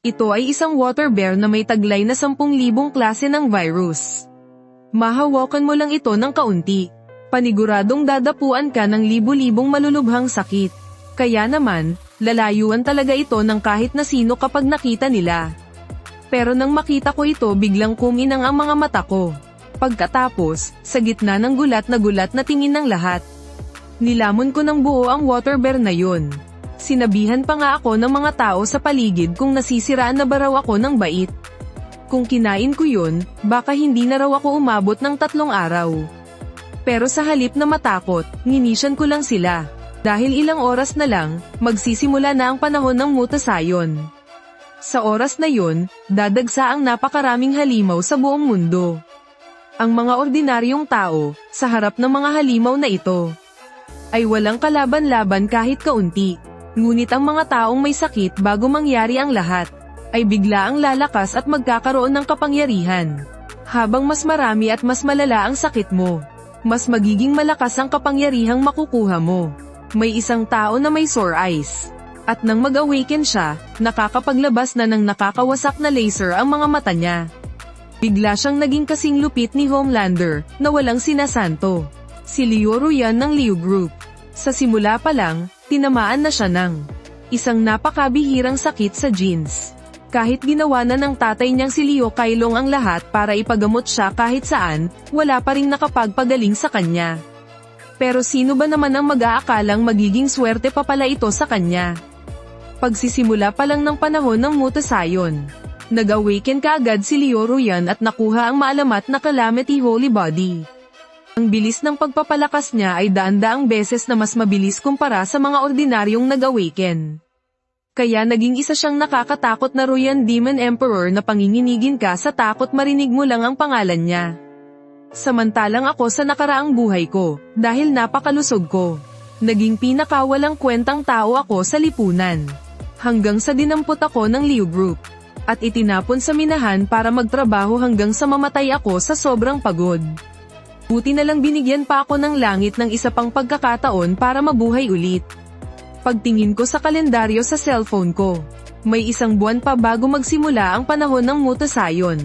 Ito ay isang water bear na may taglay na 10,000 klase ng virus. Mahawakan mo lang ito ng kaunti. Paniguradong dadapuan ka ng libu-libong malulubhang sakit. Kaya naman, lalayuan talaga ito ng kahit na sino kapag nakita nila. Pero nang makita ko ito biglang kuminang ang mga mata ko. Pagkatapos, sa gitna ng gulat na tingin ng lahat, nilamon ko ng buo ang water bear na yun. Sinabihan pa nga ako ng mga tao sa paligid kung nasisiraan na ba raw ako ng bait. Kung kinain ko yun, baka hindi na raw ako umabot ng 3 araw. Pero sa halip na matakot, nginisyan ko lang sila. Dahil ilang oras na lang, magsisimula na ang panahon ng mutasayon. Sa oras na yun, dadagsa ang napakaraming halimaw sa buong mundo. Ang mga ordinaryong tao, sa harap ng mga halimaw na ito, ay walang kalaban-laban kahit kaunti. Ngunit ang mga taong may sakit bago mangyari ang lahat, ay bigla ang lalakas at magkakaroon ng kapangyarihan. Habang mas marami at mas malala ang sakit mo, mas magiging malakas ang kapangyarihang makukuha mo. May isang tao na may sore eyes. At nang mag-awaken siya, nakakapaglabas na ng nakakawasak na laser ang mga mata niya. Bigla siyang naging kasing lupit ni Homelander, na walang sinasanto. Si Leo Ruyan ng Leo Group. Sa simula pa lang, tinamaan na siya ng isang napakabihirang sakit sa genes. Kahit ginawa na ng tatay niyang si Leo Kailong ang lahat para ipagamot siya kahit saan, wala pa ring nakapagpagaling sa kanya. Pero sino ba naman ang mag-aakalang magiging swerte pa pala ito sa kanya? Pagsisimula pa lang ng panahon ng mutasayon, nag-awaken kaagad si Leo Ruyan at nakuha ang maalamat na Calamity Holy Body. Ang bilis ng pagpapalakas niya ay daan-daang beses na mas mabilis kumpara sa mga ordinaryong nag-awaken. Kaya naging isa siyang nakakatakot na Ruyan Demon Emperor na panginginigin ka sa takot marinig mo lang ang pangalan niya. Samantalang ako sa nakaraang buhay ko, dahil napakalusog ko, naging pinakawalang kwentang tao ako sa lipunan. Hanggang sa dinampot ako ng Leo Group, at itinapon sa minahan para magtrabaho hanggang sa mamatay ako sa sobrang pagod. Buti na lang binigyan pa ako ng langit ng isa pang pagkakataon para mabuhay ulit. Pagtingin ko sa kalendaryo sa cellphone ko, may 1 buwan pa bago magsimula ang panahon ng mutasayon.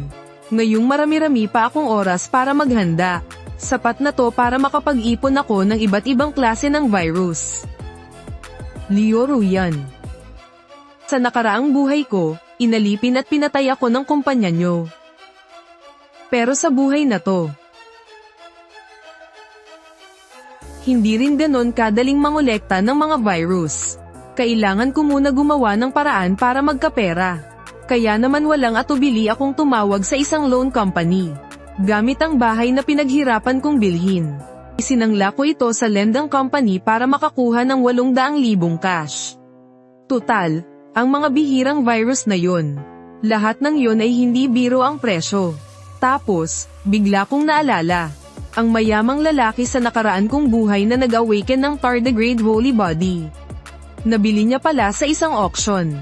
Ngayong marami-rami pa akong oras para maghanda. Sapat na to para makapag-ipon ako ng iba't ibang klase ng virus. Leo Ruyan. Sa nakaraang buhay ko, inalipin at pinatay ako ng kumpanya nyo. Pero sa buhay na to, hindi rin ganon kadaling mangolekta ng mga virus. Kailangan ko muna gumawa ng paraan para magkapera. Kaya naman walang atubili akong tumawag sa isang loan company. Gamit ang bahay na pinaghirapan kong bilhin, isinangla ko ito sa lending company para makakuha ng 800,000 cash. Total, ang mga bihirang virus na yon, lahat ng yon ay hindi biro ang presyo. Tapos, bigla kong naalala, ang mayamang lalaki sa nakaraan kong buhay na nag-awaken ng tardigrade holy body. Nabili niya pala sa isang auction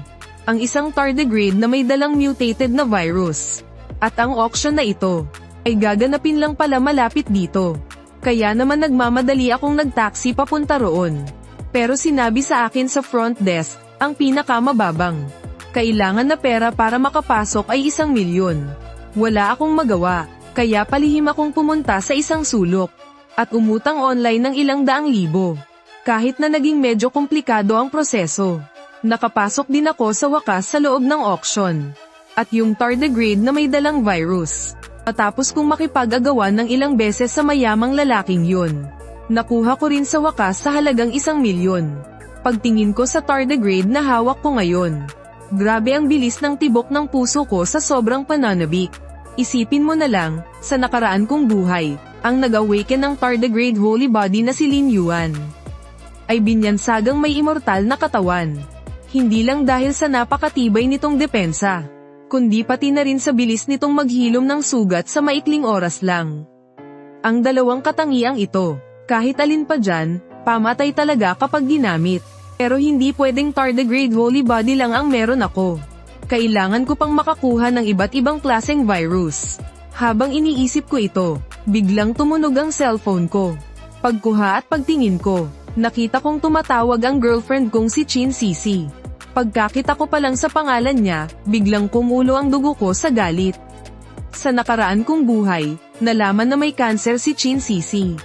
ang isang tardigrade na may dalang mutated na virus. At ang auction na ito ay gaganapin lang pala malapit dito. Kaya naman nagmamadali akong nagtaksi papunta roon. Pero sinabi sa akin sa front desk, ang pinakamababang kailangan na pera para makapasok ay 1,000,000. Wala akong magawa, kaya palihim akong pumunta sa isang sulok at umutang online ng ilang daang libo. Kahit na naging medyo komplikado ang proseso, nakapasok din ako sa wakas sa loob ng auction. At yung tardigrade na may dalang virus, matapos kong makipag-agawan ng ilang beses sa mayamang lalaking yun, nakuha ko rin sa wakas sa halagang 1,000,000. Pagtingin ko sa tardigrade na hawak ko ngayon, grabe ang bilis ng tibok ng puso ko sa sobrang pananabik. Isipin mo na lang, sa nakaraan kong buhay, ang nag-awaken ng tardigrade holy body na si Lin Yuan ay binyansagang may immortal na katawan. Hindi lang dahil sa napakatibay nitong depensa, kundi pati na rin sa bilis nitong maghilom ng sugat sa maikling oras lang. Ang dalawang katangiang ito, kahit alin pa dyan, pamatay talaga kapag ginamit. Pero hindi pwedeng tardigrade holy body lang ang meron ako. Kailangan ko pang makakuha ng iba't ibang klaseng virus. Habang iniisip ko ito, biglang tumunog ang cellphone ko. Pagkuha at pagtingin ko, nakita kong tumatawag ang girlfriend kong si Chin Sisi. Pagkakita ko pa lang sa pangalan niya, biglang kumulo ang dugo ko sa galit. Sa nakaraan kong buhay, nalaman na may cancer si Chin Sisi.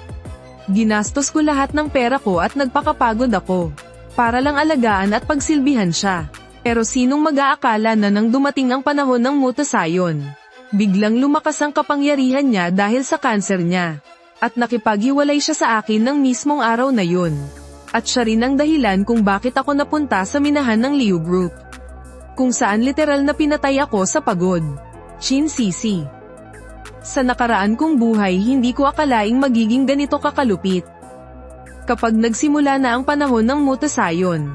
Ginastos ko lahat ng pera ko at nagpakapagod ako. Para lang alagaan at pagsilbihan siya. Pero sinong mag-aakala na nang dumating ang panahon ng mutasayon, biglang lumakas ang kapangyarihan niya dahil sa cancer niya. At nakipaghiwalay siya sa akin ng mismong araw na yun. At siya rin ang dahilan kung bakit ako napunta sa minahan ng Liu Group. Kung saan literal na pinatay ako sa pagod. Chin Sisi. Sa nakaraan kong buhay hindi ko akalaing magiging ganito kakalupit. Kapag nagsimula na ang panahon ng mutasayon,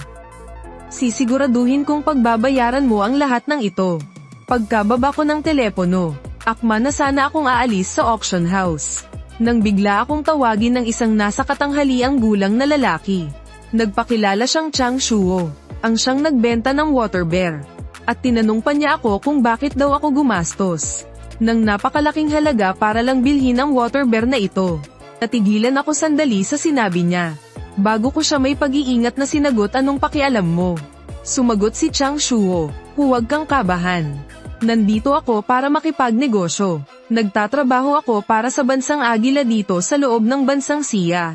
sisiguraduhin kong pagbabayaran mo ang lahat ng ito. Pagkababa ko ng telepono, akma na sana akong aalis sa auction house. Nang bigla akong tawagin ng isang nasa katanghaliang gulang na lalaki. Nagpakilala siyang Chang Shuo, ang siyang nagbenta ng water bear. At tinanong pa niya ako kung bakit daw ako gumastos ng napakalaking halaga para lang bilhin ang water bear na ito. Natigilan ako sandali sa sinabi niya. Bago ko siya may pag-iingat na sinagot, anong pakialam mo? Sumagot si Chang Shuo, huwag kang kabahan. Nandito ako para makipagnegosyo. Nagtatrabaho ako para sa bansang Agila dito sa loob ng bansang Sia.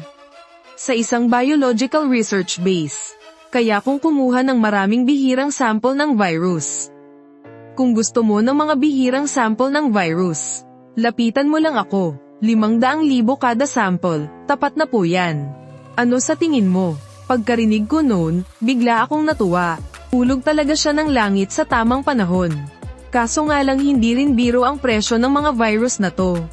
Sa isang biological research base. Kaya kung kumuha ng maraming bihirang sample ng virus. Kung gusto mo ng mga bihirang sample ng virus, lapitan mo lang ako. 500,000 kada sample, tapat na po yan. Ano sa tingin mo? Pagkarinig ko noon, bigla akong natuwa. Hulog talaga siya ng langit sa tamang panahon. Kaso nga lang hindi rin biro ang presyo ng mga virus na to.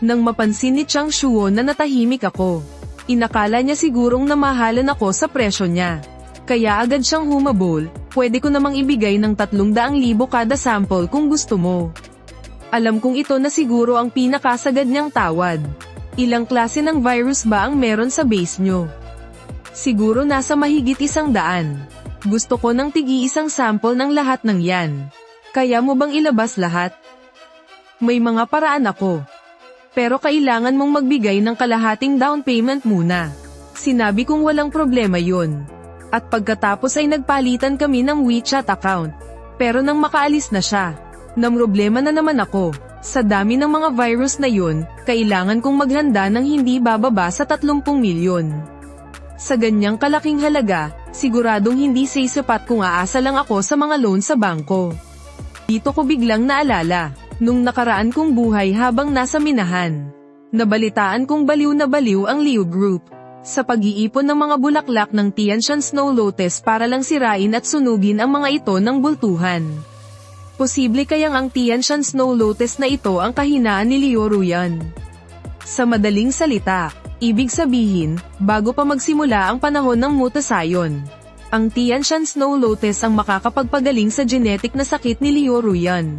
Nang mapansin ni Chang Shuo na natahimik ako, inakala niya sigurong namahalan ako sa presyo niya. Kaya agad siyang humabol, pwede ko namang ibigay ng 300,000 kada sample kung gusto mo. Alam kong ito na siguro ang pinakasagad niyang tawad. Ilang klase ng virus ba ang meron sa base nyo? Siguro nasa mahigit 100. Gusto ko ng tig-iisang sample ng lahat ng yan. Kaya mo bang ilabas lahat? May mga paraan ako. Pero kailangan mong magbigay ng kalahating down payment muna. Sinabi kong walang problema yun. At pagkatapos ay nagpalitan kami ng WeChat account. Pero nang makaalis na siya, namroblema na naman ako. Sa dami ng mga virus na yun, kailangan kong maghanda ng hindi bababa sa 30 milyon. Sa ganyang kalaking halaga, siguradong hindi sapat kung aasa lang ako sa mga loan sa bangko. Dito ko biglang naalala, nung nakaraan kong buhay habang nasa minahan. Nabalitaan kong baliw na baliw ang Liu Group sa pag-iipon ng mga bulaklak ng Tianshan Snow Lotus para lang sirain at sunugin ang mga ito ng bultuhan. Posible kayang ang Tianshan Snow Lotus na ito ang kahinaan ni Liu Ruyan. Sa madaling salita, ibig sabihin, bago pa magsimula ang panahon ng mutasayon, ang Tianshan Snow Lotus ang makakapagpagaling sa genetic na sakit ni Liu Ruyan.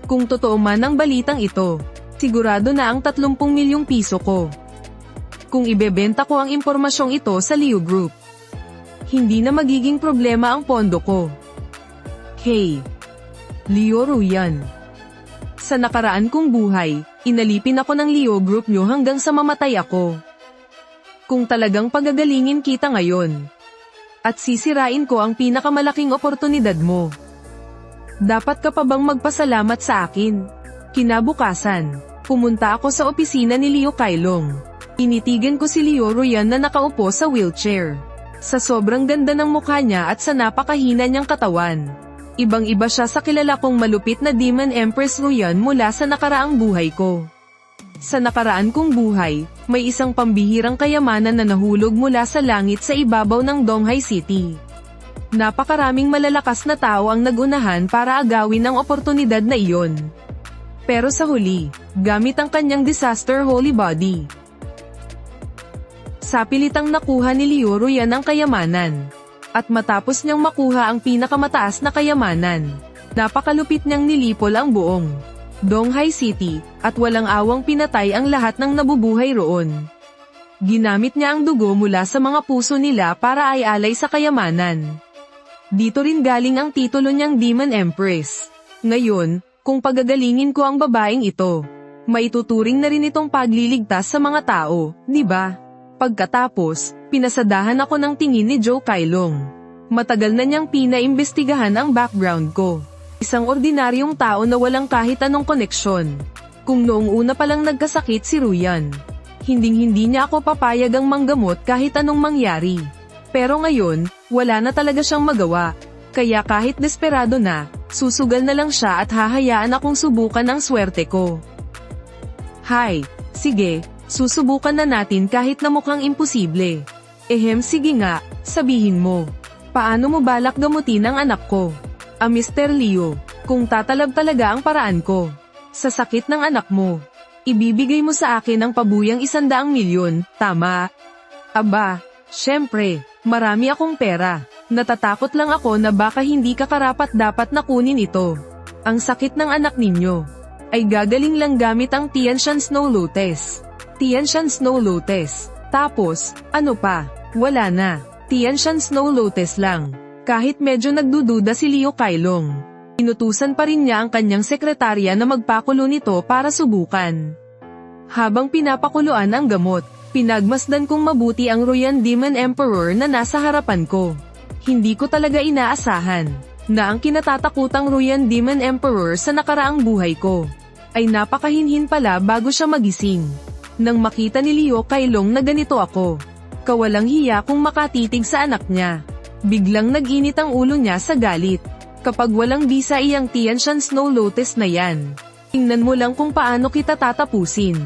Kung totoo man ang balitang ito, sigurado na ang 30 milyong piso ko. Kung ibebenta ko ang impormasyong ito sa Liu Group, hindi na magiging problema ang pondo ko. Hey! Liu Ruyan. Sa nakaraan kong buhay, inalipin ako ng Liu Group nyo hanggang sa mamatay ako. Kung talagang pagagalingin kita ngayon, at sisirain ko ang pinakamalaking oportunidad mo, dapat ka pa bang magpasalamat sa akin? Kinabukasan, pumunta ako sa opisina ni Liu Kailong. Initigan ko si Liu Ruyan na nakaupo sa wheelchair. Sa sobrang ganda ng mukha niya at sa napakahina niyang katawan, ibang-iba siya sa kilala kong malupit na Demon Empress Ruyan mula sa nakaraang buhay ko. Sa nakaraan kong buhay, may isang pambihirang kayamanan na nahulog mula sa langit sa ibabaw ng Donghai City. Napakaraming malalakas na tao ang nagunahan para agawin ang oportunidad na iyon. Pero sa huli, gamit ang kanyang disaster holy body, sapilitang nakuha ni Liu Ruyan ang kayamanan. At matapos niyang makuha ang pinakamataas na kayamanan, napakalupit niyang nilipol ang buong Donghai City, at walang awang pinatay ang lahat ng nabubuhay roon. Ginamit niya ang dugo mula sa mga puso nila para ay alay sa kayamanan. Dito rin galing ang titulo niyang Demon Empress. Ngayon, kung pagagalingin ko ang babaeng ito, maituturing na rin itong pagliligtas sa mga tao, di ba? Pagkatapos, pinasadahan ako ng tingin ni Joe Kailong. Matagal na niyang pinaimbestigahan ang background ko. Isang ordinaryong tao na walang kahit anong koneksyon. Kung noong una palang nagkasakit si Ruyan, hinding-hindi niya ako papayag ang manggamot kahit anong mangyari. Pero ngayon, wala na talaga siyang magawa. Kaya kahit desperado na, susugal na lang siya at hahayaan akong subukan ang swerte ko. Hay, sige, susubukan na natin kahit na mukhang imposible. Sige nga, sabihin mo. Paano mo balak gamutin ang anak ko? Mr. Leo, kung tatalab talaga ang paraan ko. Sa sakit ng anak mo, ibibigay mo sa akin ang pabuyang 100 milyon, tama? Aba, syempre, marami akong pera. Natatakot lang ako na baka hindi ka karapat-dapat na kunin ito. Ang sakit ng anak ninyo ay gagaling lang gamit ang Tianshan Snow Lotus. Tianshan Snow Lotus. Tapos, ano pa? Wala na. Tianshan Snow Lotus lang. Kahit medyo nagdududa si Leo Kailong, inutusan pa rin niya ang kanyang sekretarya na magpakulo nito para subukan. Habang pinapakuluan ang gamot, pinagmasdan kong mabuti ang Ruyan Demon Emperor na nasa harapan ko. Hindi ko talaga inaasahan na ang kinatatakutang Ruyan Demon Emperor sa nakaraang buhay ko ay napakahinhin pala bago siya magising. Nang makita ni Leo Kailong na ganito ako, kawalang hiya kung makatitig sa anak niya. Biglang nag-init ang ulo niya sa galit. Kapag walang bisa iyang Tianshan Snow Lotus na yan, tingnan mo lang kung paano kita tatapusin.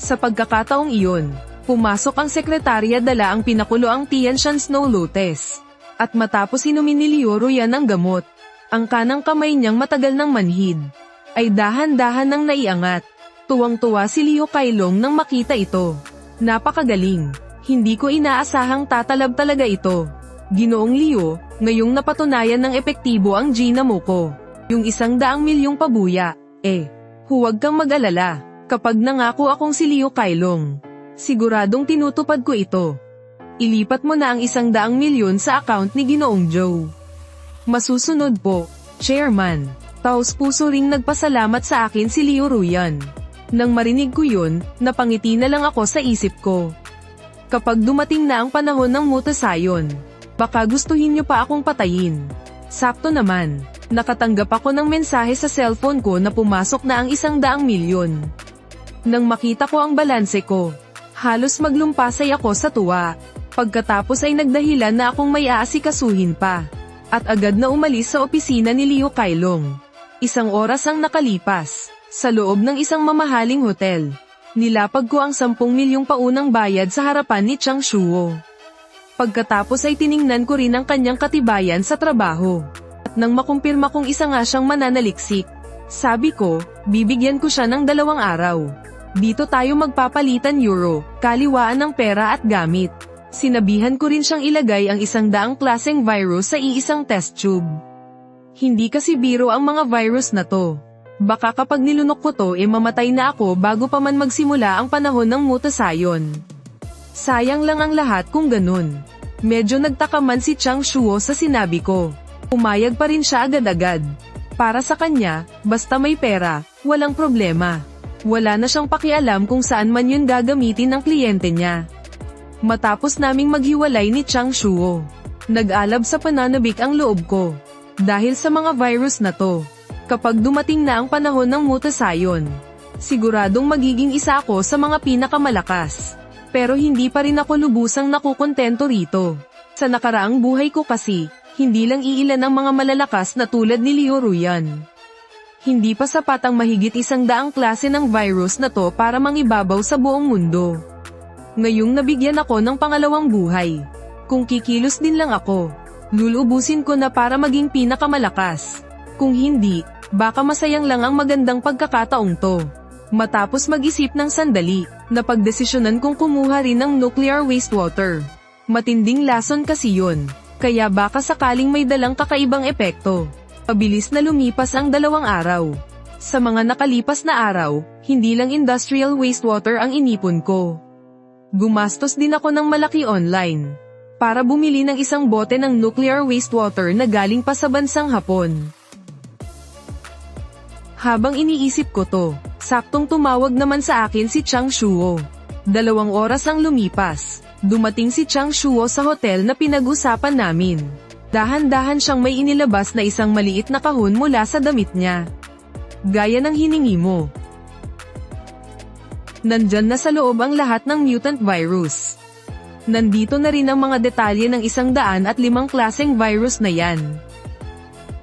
Sa pagkakataong iyon, pumasok ang sekretarya dala ang pinakulo ang Tianshan Snow Lotus. At matapos inumin ni Leo Ruyan ang gamot, ang kanang kamay niyang matagal ng manhid ay dahan-dahan nang naiangat. Tuwang-tuwa si Leo Kailong nang makita ito. Napakagaling. Hindi ko inaasahang tatalab talaga ito. Ginoong Leo, ngayong napatunayan ng epektibo ang ginamo ko. Yung 100 milyong pabuya, huwag kang mag-alala. Kapag nangako akong si Leo Kailong, siguradong tinutupad ko ito. Ilipat mo na ang 100 milyon sa account ni Ginoong Joe. Masusunod po, Chairman. Taos-puso ring nagpasalamat sa akin si Leo Ruyan. Nang marinig ko yun, napangiti na lang ako sa isip ko. Kapag dumating na ang panahon ng mutasayon, baka gustuhin niyo pa akong patayin. Sakto naman, nakatanggap ako ng mensahe sa cellphone ko na pumasok na ang 100 milyon. Nang makita ko ang balanse ko, halos maglumpasay ako sa tuwa. Pagkatapos ay nagdahilan na akong may aasikasuhin pa. At agad na umalis sa opisina ni Leo Kailong. 1 oras ang nakalipas, sa loob ng isang mamahaling hotel. Nilapag ko ang 10 milyong paunang bayad sa harapan ni Chang Shuo. Pagkatapos ay tiningnan ko rin ang kanyang katibayan sa trabaho. At nang makumpirma kong isa nga siyang mananaliksik, sabi ko, bibigyan ko siya ng 2 araw. Dito tayo magpapalitan euro, kaliwaan ng pera at gamit. Sinabihan ko rin siyang ilagay ang 100 klaseng virus sa iisang test tube. Hindi kasi biro ang mga virus na to. Baka kapag nilunok ko to mamatay na ako bago pa man magsimula ang panahon ng mutasayon. Sayang lang ang lahat kung ganun. Medyo nagtaka man si Chang Shuo sa sinabi ko. Pumayag pa rin siya agad-agad. Para sa kanya, basta may pera, walang problema. Wala na siyang pakialam kung saan man yun gagamitin ng kliyente niya. Matapos naming maghiwalay ni Chang Shuo, nag-alab sa pananabik ang loob ko. Dahil sa mga virus na to, kapag dumating na ang panahon ng mutasayon, siguradong magiging isa ako sa mga pinakamalakas. Pero hindi pa rin ako lubusang nakukontento rito. Sa nakaraang buhay ko kasi, hindi lang iilan ang mga malalakas na tulad ni Leo Ruyan. Hindi pa sapat ang mahigit 100 klase ng virus na to para mangibabaw sa buong mundo. Ngayong nabigyan ako ng pangalawang buhay. Kung kikilos din lang ako, lulubusin ko na para maging pinakamalakas. Kung hindi, baka masayang lang ang magandang pagkakataong to. Matapos mag-isip ng sandali, napagdesisyonan kong kumuha rin ng nuclear wastewater. Matinding lason kasi yun, kaya baka sakaling may dalang kakaibang epekto. Pabilis na lumipas ang 2 araw. Sa mga nakalipas na araw, hindi lang industrial wastewater ang inipon ko. Gumastos din ako ng malaki online para bumili ng 1 bote ng nuclear wastewater na galing pa sa bansang Hapon. Habang iniisip ko to, saktong tumawag naman sa akin si Chang Shuo. 2 oras ang lumipas. Dumating si Chang Shuo sa hotel na pinag-usapan namin. Dahan-dahan siyang may inilabas na isang maliit na kahon mula sa damit niya. Gaya ng hiningi mo. Nandyan na sa loob ang lahat ng mutant virus. Nandito na rin ang mga detalye ng 105 klaseng virus na yan.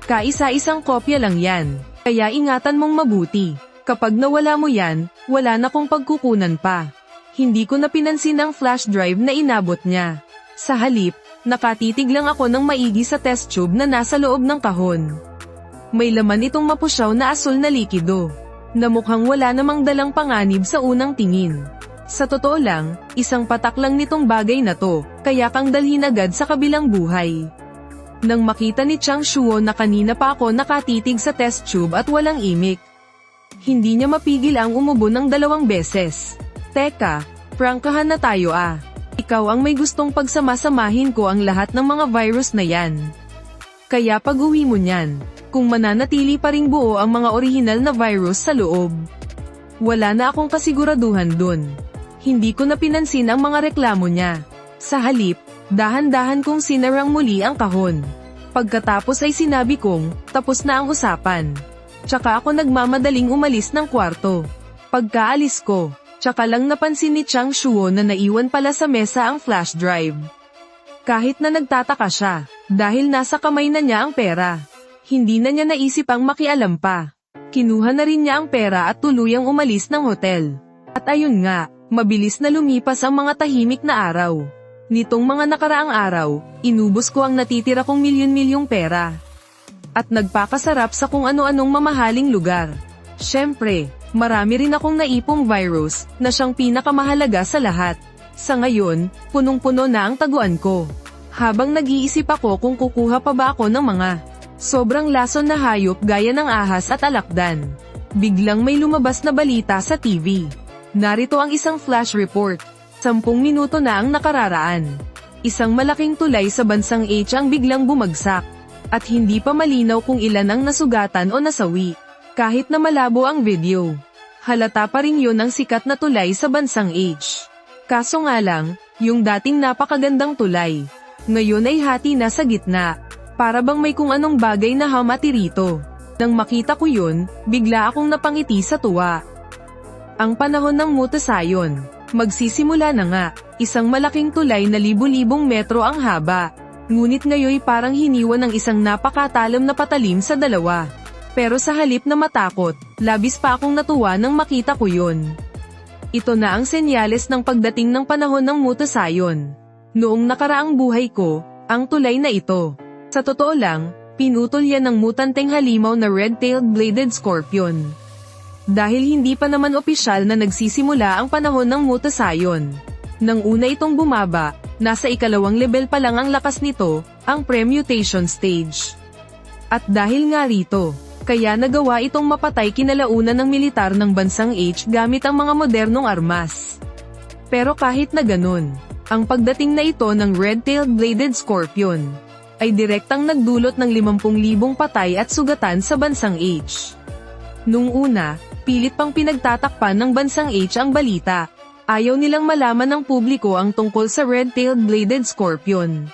Kaisa-isang kopya lang yan, kaya ingatan mong mabuti. Kapag nawala mo yan, wala na kong pagkukunan pa. Hindi ko na pinansin ang flash drive na inabot niya. Sa halip, nakatitig lang ako ng maigi sa test tube na nasa loob ng kahon. May laman itong mapusyaw na asul na likido, na mukhang wala namang dalang panganib sa unang tingin. Sa totoo lang, isang patak lang nitong bagay na to, kaya kang dalhin agad sa kabilang buhay. Nang makita ni Chang Shuo na kanina pa ako nakatitig sa test tube at walang imik, hindi niya mapigil ang umubo ng 2 beses. Teka, prangkahan na tayo ah. Ikaw ang may gustong pagsamasamahin ko ang lahat ng mga virus na yan. Kaya pag-uwi mo niyan, kung mananatili pa ring buo ang mga orihinal na virus sa loob. Wala na akong kasiguraduhan dun. Hindi ko na pinansin ang mga reklamo niya. Sa halip, dahan-dahan kong sinarang muli ang kahon. Pagkatapos ay sinabi kong, tapos na ang usapan. Tsaka ako nagmamadaling umalis ng kwarto. Pagkaalis ko, tsaka lang napansin ni Chang Shuo na naiwan pala sa mesa ang flash drive. Kahit na nagtataka siya, dahil nasa kamay na niya ang pera. Hindi na niya naisip ang makialam pa. Kinuha na rin niya ang pera at tuluyang umalis ng hotel. At ayun nga, mabilis na lumipas ang mga tahimik na araw. Nitong mga nakaraang araw, inubos ko ang natitira kong milyon-milyong pera. At nagpakasarap sa kung ano-anong mamahaling lugar. Siyempre, marami rin akong naipong virus, na siyang pinakamahalaga sa lahat. Sa ngayon, punong-puno na ang taguan ko. Habang nag-iisip ako kung kukuha pa ba ako ng mga sobrang lason na hayop gaya ng ahas at alakdan, biglang may lumabas na balita sa TV. Narito ang isang flash report. 10 minuto na ang nakararaan. Isang malaking tulay sa bansang H ang biglang bumagsak. At hindi pa malinaw kung ilan ang nasugatan o nasawi. Kahit na malabo ang video, halata pa rin yun ang sikat na tulay sa bansang H. Kaso nga lang, yung dating napakagandang tulay, ngayon ay hati na sa gitna. Para bang may kung anong bagay na hamati rito. Nang makita ko yun, bigla akong napangiti sa tuwa. Ang panahon ng mutasayon, magsisimula na nga. Isang malaking tulay na libu-libong metro ang haba. Ngunit ngayoy parang hiniwa ng isang napakatalam na patalim sa dalawa. Pero sa halip na matakot, labis pa akong natuwa nang makita ko yun. Ito na ang senyales ng pagdating ng panahon ng mutasayon. Noong nakaraang buhay ko, ang tulay na ito. Sa totoo lang, pinutol yan ng mutanteng halimaw na red-tailed bladed scorpion. Dahil hindi pa naman opisyal na nagsisimula ang panahon ng mutasayon. Nang una itong bumaba, nasa 2nd level pa lang ang lakas nito, ang pre-mutation stage. At dahil nga rito, kaya nagawa itong mapatay kinalaunan ng militar ng bansang H gamit ang mga modernong armas. Pero kahit na ganun, ang pagdating na ito ng red-tailed bladed scorpion, ay direktang nagdulot ng 50,000 patay at sugatan sa bansang H. Nung una, pilit pang pinagtatakpan ng bansang H ang balita. Ayaw nilang malaman ng publiko ang tungkol sa red-tailed bladed scorpion.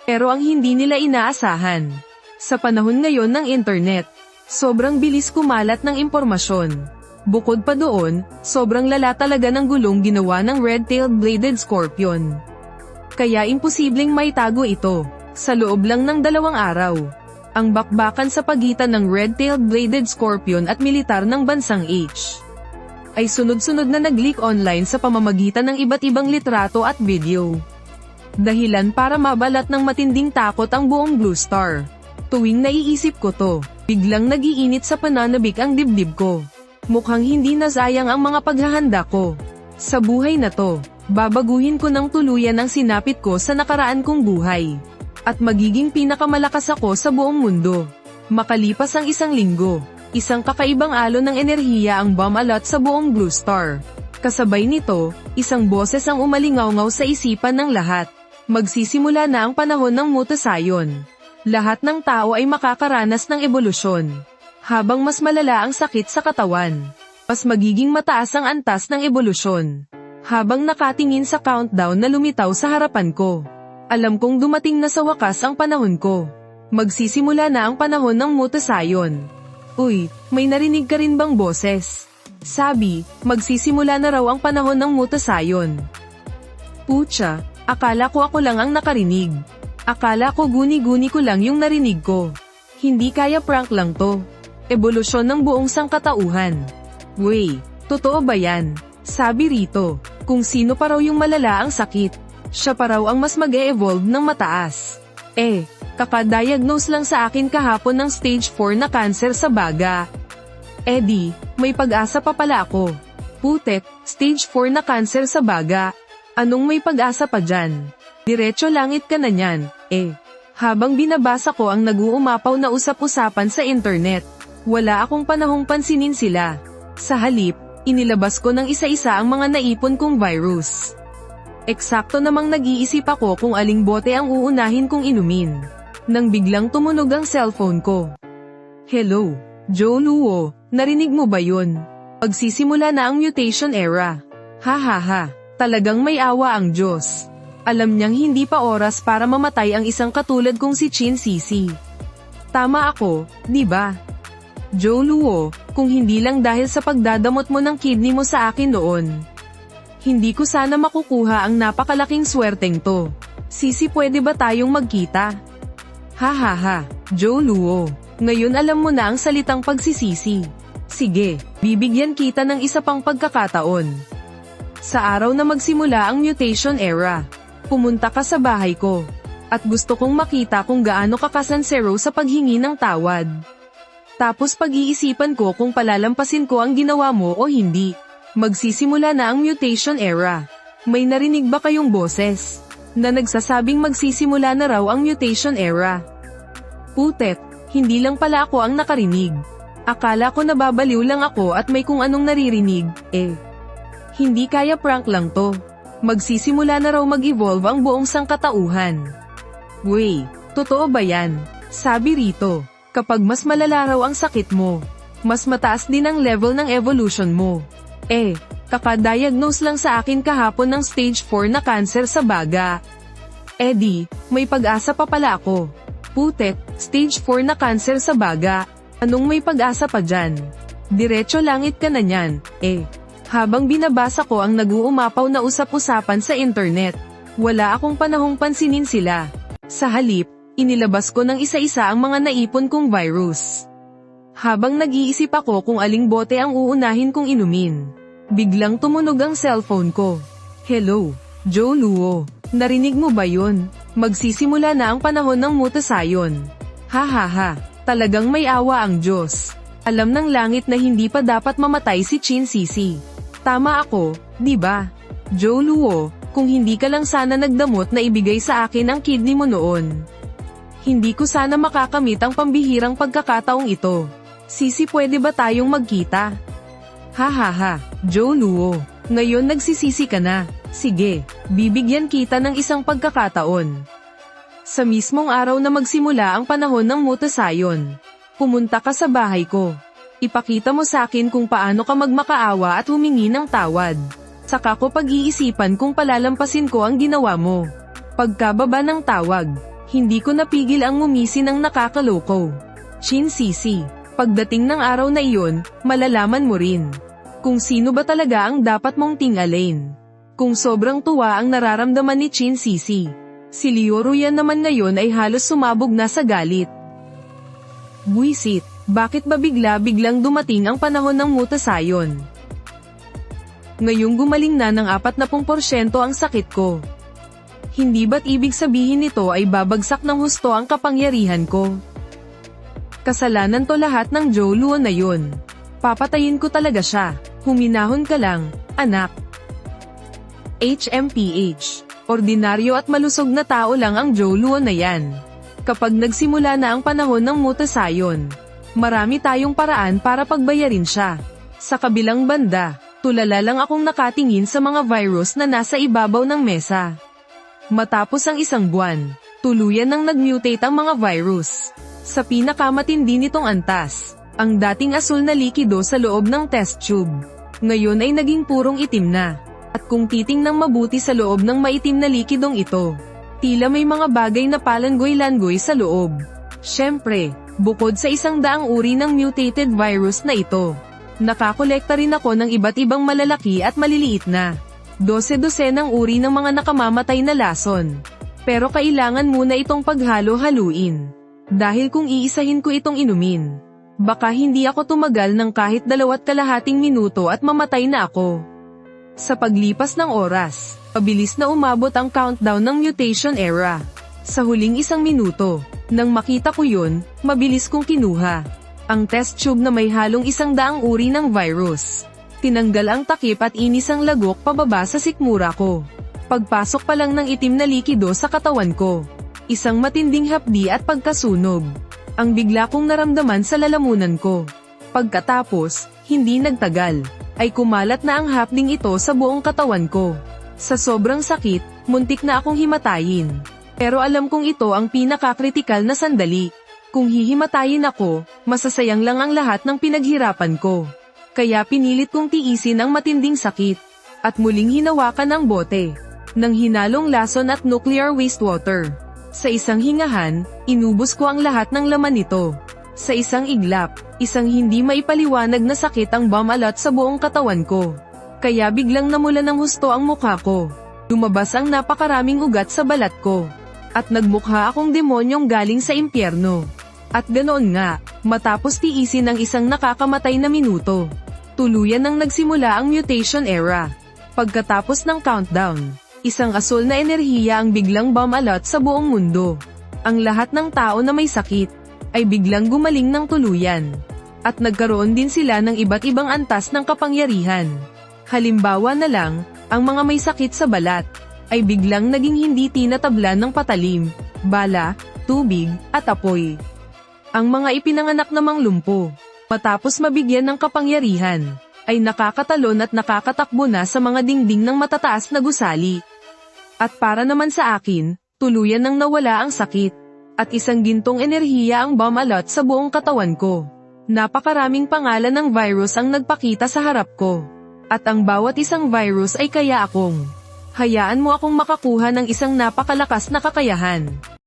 Pero ang hindi nila inaasahan, sa panahon ngayon ng internet, sobrang bilis kumalat ng impormasyon. Bukod pa doon, sobrang lala talaga ng gulong ginawa ng red-tailed bladed scorpion. Kaya imposibleng maitago ito, sa loob lang ng 2 araw. Ang bakbakan sa pagitan ng red-tailed bladed scorpion at militar ng bansang H ay sunod-sunod na nag-leak online sa pamamagitan ng iba't ibang litrato at video. Dahilan para mabalat ng matinding takot ang buong Blue Star. Tuwing naiisip ko to, biglang nag-iinit sa pananabik ang dibdib ko. Mukhang hindi nasayang ang mga paghahanda ko. Sa buhay na to, babaguhin ko ng tuluyan ang sinapit ko sa nakaraan kong buhay. At magiging pinakamalakas ako sa buong mundo. Makalipas ang 1 linggo, isang kakaibang alon ng enerhiya ang bumalat sa buong Blue Star. Kasabay nito, isang boses ang umalingaw-ngaw sa isipan ng lahat. Magsisimula na ang panahon ng mutasayon. Lahat ng tao ay makakaranas ng ebolusyon. Habang mas malala ang sakit sa katawan, mas magiging mataas ang antas ng ebolusyon. Habang nakatingin sa countdown na lumitaw sa harapan ko, Alam kong dumating na sa wakas ang panahon ko. Magsisimula na ang panahon ng mutasayon. Uy, may narinig ka rin bang boses? Sabi, magsisimula na raw ang panahon ng mutasayon. Pucha, akala ko ako lang ang nakarinig. Akala ko guni-guni ko lang yung narinig ko. Hindi kaya prank lang to. Ebolusyon ng buong sangkatauhan. Wey, totoo ba yan? Sabi rito, kung sino pa raw yung malala ang sakit, siya pa raw ang mas mag-e-evolve ng mataas. Kakadiagnose lang sa akin kahapon ng stage 4 na cancer sa baga. Di, may pag-asa pa pala ako. Putek, stage 4 na cancer sa baga. Anong may pag-asa pa dyan? Diretso langit ka na nyan, Habang binabasa ko ang nag-uumapaw na usap-usapan sa internet, wala akong panahong pansinin sila. Sa halip, inilabas ko ng isa-isa ang mga naipon kong virus. Eksakto namang nag-iisip ako kung aling bote ang uunahin kong inumin. Nang biglang tumunog ang cellphone ko. Hello, Joe Luo, narinig mo ba yun? Pagsisimula na ang mutation era. Ha, talagang may awa ang Diyos. Alam niyang hindi pa oras para mamatay ang isang katulad kong si Chin Sisi. Tama ako, di ba? Joe Luo, kung hindi lang dahil sa pagdadamot mo ng kidney mo sa akin noon. Hindi ko sana makukuha ang napakalaking swerteng to. Sisi, pwede ba tayong magkita? Ha, Joe Luo, ngayon alam mo na ang salitang pagsisisi. Sige, bibigyan kita ng isa pang pagkakataon. Sa araw na magsimula ang mutation era, pumunta ka sa bahay ko. At gusto kong makita kung gaano ka kasansero sa paghingi ng tawad. Tapos pag-iisipan ko kung palalampasin ko ang ginawa mo o hindi. Magsisimula na ang mutation era. May narinig ba kayong boses na nagsasabing magsisimula na raw ang mutation era? Putek, hindi lang pala ako ang nakarinig. Akala ko nababaliw lang ako at may kung anong naririnig, Hindi kaya prank lang to. Magsisimula na raw mag-evolve ang buong sangkatauhan. Wey, totoo ba yan? Sabi rito, kapag mas malala raw ang sakit mo, mas mataas din ang level ng evolution mo. Kakadiagnose lang sa akin kahapon ng stage 4 na cancer sa baga. Di, may pag-asa pa pala ako. Putek, stage 4 na cancer sa baga. Anong may pag-asa pa dyan? Diretso langit ka na nyan, Habang binabasa ko ang nag-uumapaw na usap-usapan sa internet, wala akong panahong pansinin sila. Sa halip, inilabas ko ng isa-isa ang mga naipon kong virus. Habang nag-iisip ako kung aling bote ang uunahin kong inumin, biglang tumunog ang cellphone ko. Hello, Joe Luo, narinig mo ba yun? Magsisimula na ang panahon ng mutasayon. Ha, talagang may awa ang Diyos. Alam ng langit na hindi pa dapat mamatay si Chin Sisi. Tama ako, di ba? Joe Luo, kung hindi ka lang sana nagdamot na ibigay sa akin ang kidney mo noon. Hindi ko sana makakamit ang pambihirang pagkakataong ito. Sisi, pwede ba tayong magkita? Ha, Joe Luo, ngayon nagsisisi ka na. Sige, bibigyan kita ng isang pagkakataon. Sa mismong araw na magsimula ang panahon ng mutasayon, pumunta ka sa bahay ko. Ipakita mo sa akin kung paano ka magmakaawa at humingi ng tawad. Saka ko pag-iisipan kung palalampasin ko ang ginawa mo. Pagkababa ng tawag, hindi ko napigil ang ngumisi ng nakakaloko. Chin Sisi, pagdating ng araw na iyon, malalaman mo rin kung sino ba talaga ang dapat mong tingalin. Kung sobrang tuwa ang nararamdaman ni Chin Sisi, si Liu Ruyan naman ngayon ay halos sumabog na sa galit. Buisit, bakit ba biglang dumating ang panahon ng mutasayon? Ngayong gumaling na ng 40% ang sakit ko. Hindi ba't ibig sabihin nito ay babagsak ng husto ang kapangyarihan ko? Kasalanan to lahat ng Joe Luo na yun. Papatayin ko talaga siya. Huminahon ka lang, anak. HMPH. Ordinaryo at malusog na tao lang ang Joe Luo na yan. Kapag nagsimula na ang panahon ng mutasayon, marami tayong paraan para pagbayarin siya. Sa kabilang banda, tulala lang akong nakatingin sa mga virus na nasa ibabaw ng mesa. Matapos ang isang buwan, tuluyan nang nag-mutate ang mga virus. Sa pinakamatindi nitong antas, ang dating asul na likido sa loob ng test tube, ngayon ay naging purong itim na. At kung titingnang mabuti sa loob ng maitim na likidong ito, Tila may mga bagay na palanggoy-langgoy sa loob. Siyempre, bukod sa 100 uri ng mutated virus na ito, nakakolekta rin ako ng iba't ibang malalaki at maliliit na 12-dosenang uri ng mga nakamamatay na lason. Pero kailangan muna itong paghalo-haluin. Dahil kung iisahin ko itong inumin, baka hindi ako tumagal ng kahit 2.5 minuto at mamatay na ako. Sa paglipas ng oras, pabilis na umabot ang countdown ng mutation era. Sa huling 1 minuto, nang makita ko yun, mabilis kong kinuha ang test tube na may halong 100 uri ng virus. Tinanggal ang takip at inis ang lagok pababa sa sikmura ko. Pagpasok pa lang ng itim na likido sa katawan ko, isang matinding hapdi at pagkasunog ang bigla kong naramdaman sa lalamunan ko. Pagkatapos, hindi nagtagal, ay kumalat na ang hapding ito sa buong katawan ko. Sa sobrang sakit, muntik na akong himatayin. Pero alam kong ito ang pinakakritikal na sandali. Kung hihimatayin ako, masasayang lang ang lahat ng pinaghirapan ko. Kaya pinilit kong tiisin ang matinding sakit, at muling hinawakan ang bote ng hinalong lason at nuclear wastewater. Sa isang hingahan, inubos ko ang lahat ng laman nito. Sa isang iglap, isang hindi maipaliwanag na sakit ang bumalot sa buong katawan ko. Kaya biglang namula ng husto ang mukha ko. Lumabas ang napakaraming ugat sa balat ko. At nagmukha akong demonyong galing sa impyerno. At ganoon nga, matapos tiisin ang isang nakakamatay na minuto, tuluyan nang nagsimula ang mutation era. Pagkatapos ng countdown, isang asul na enerhiya ang biglang bumalot sa buong mundo. Ang lahat ng tao na may sakit ay biglang gumaling ng tuluyan. At nagkaroon din sila ng iba't ibang antas ng kapangyarihan. Halimbawa na lang, ang mga may sakit sa balat ay biglang naging hindi tinatablan ng patalim, bala, tubig, at apoy. Ang mga ipinanganak namang lumpo, matapos mabigyan ng kapangyarihan, ay nakakatalon at nakakatakbo na sa mga dingding ng matataas na gusali. At para naman sa akin, tuluyan nang nawala ang sakit, at isang gintong enerhiya ang bumalot sa buong katawan ko. Napakaraming pangalan ng virus ang nagpakita sa harap ko. At ang bawat isang virus ay kaya akong. Hayaan mo akong makakuha ng isang napakalakas na kakayahan.